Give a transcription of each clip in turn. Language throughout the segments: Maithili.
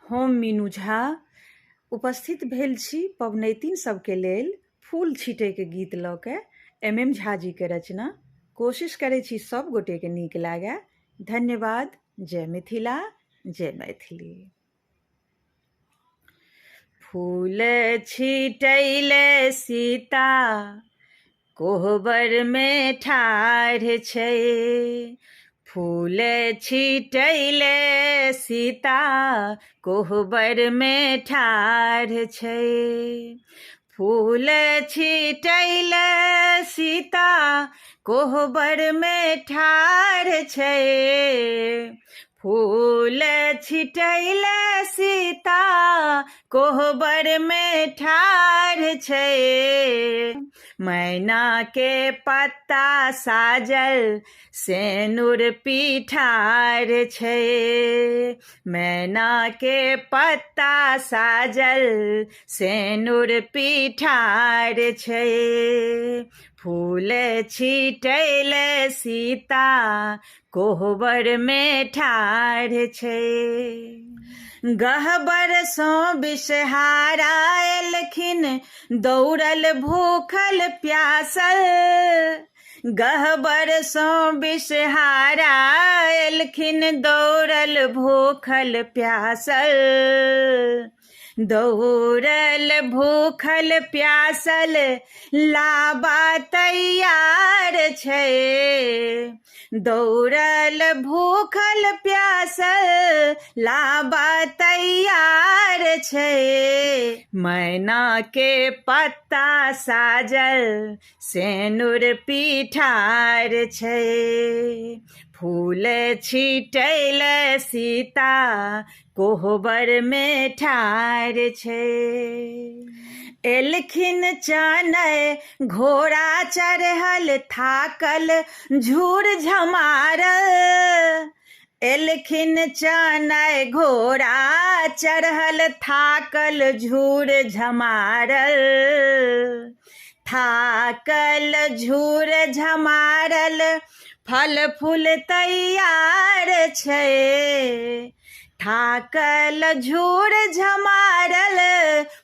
हम मीनू झा उपस्थित भेल छी पबनैतिन सबके लेल फूल छीटैके गीत लऽ के MM झा जी के रचना। कोशिश करै छी सब गोटे के नीक लागे। धन्यवाद। जय मिथिला, जय मैथिली। फूल छीटैले सीता कोहबर में ठाढ़ छै। फूल छीटैले सीता कोहबर में ठाढ़ छै। फूल छीटैले सीता कोहबर में ठाढ़ छै। फूल छीटैले सीता कोहबर में ठाढ़ छै। मैना के पत्ता साजल सेनुर पिठार छै। मैना के पत्ता साजल सेनुर पिठार छै। फूल छीटैले सीता कोहबर में ठाढ़ छै। गहबर सँ बिषहारा एलखिन दौड़ल भूखल प्यासल। गहबर सँ बिषहारा एलखिन दौड़ल भूखल प्यासल। दौड़ल भूखल प्यासल लाबा तैयार छै। दौड़ल भूखल प्यासल लाबा तैयार छै। मैना के पत्ता साजल सेनुर पिठार छै। फूल छीटैले सीता कोहबर में ठाढ़ छै। एलखिन चनय घोड़ा चढ़ल थाकल झूर झमारल। एलखिन चनय घोड़ा चढ़ल थाकल झूर झमारल। थाकल झूर झमारल फल फूल तैयार छै। थाकल झूर झमारल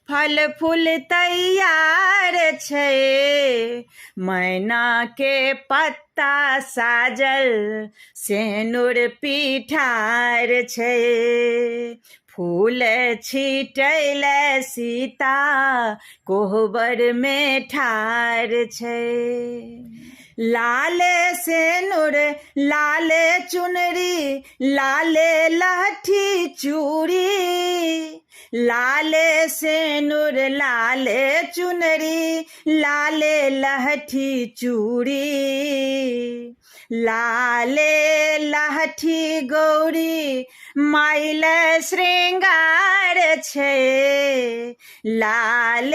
फल फूल तैयार छै। मैना के पत्ता साजल सेनुर पिठार छै। फूल छीटैले सीता कोहबर में ठाढ़ छै। लाल सेनुर लाल चुनरी लाल लहठी चूड़ी। लाल सेनुर लाल चुनरी लाल लहठी चूड़ी। लाल लहठी गौरी माइल श्रृंगार छै। लाल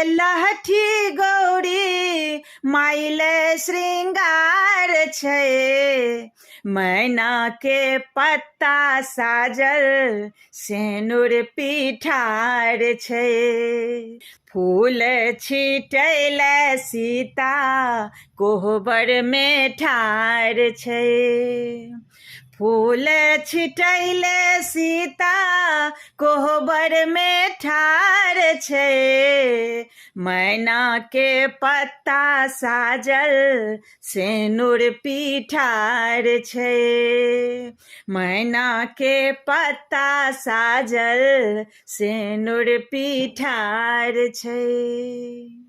लहठी गौरी माइल श्रृंगार छै। मैना के पत्ता साजल सेनुर पिठार छै। फूल छीटैले सीता कोहबर में ठाढ़ छै। फूल छीटैले सीता कोहबर में ठाढ़ छै। मैना के पत्ता साजल सेनुर पिठार छै। मैना के पत्ता साजल सेनुर पिठार छै।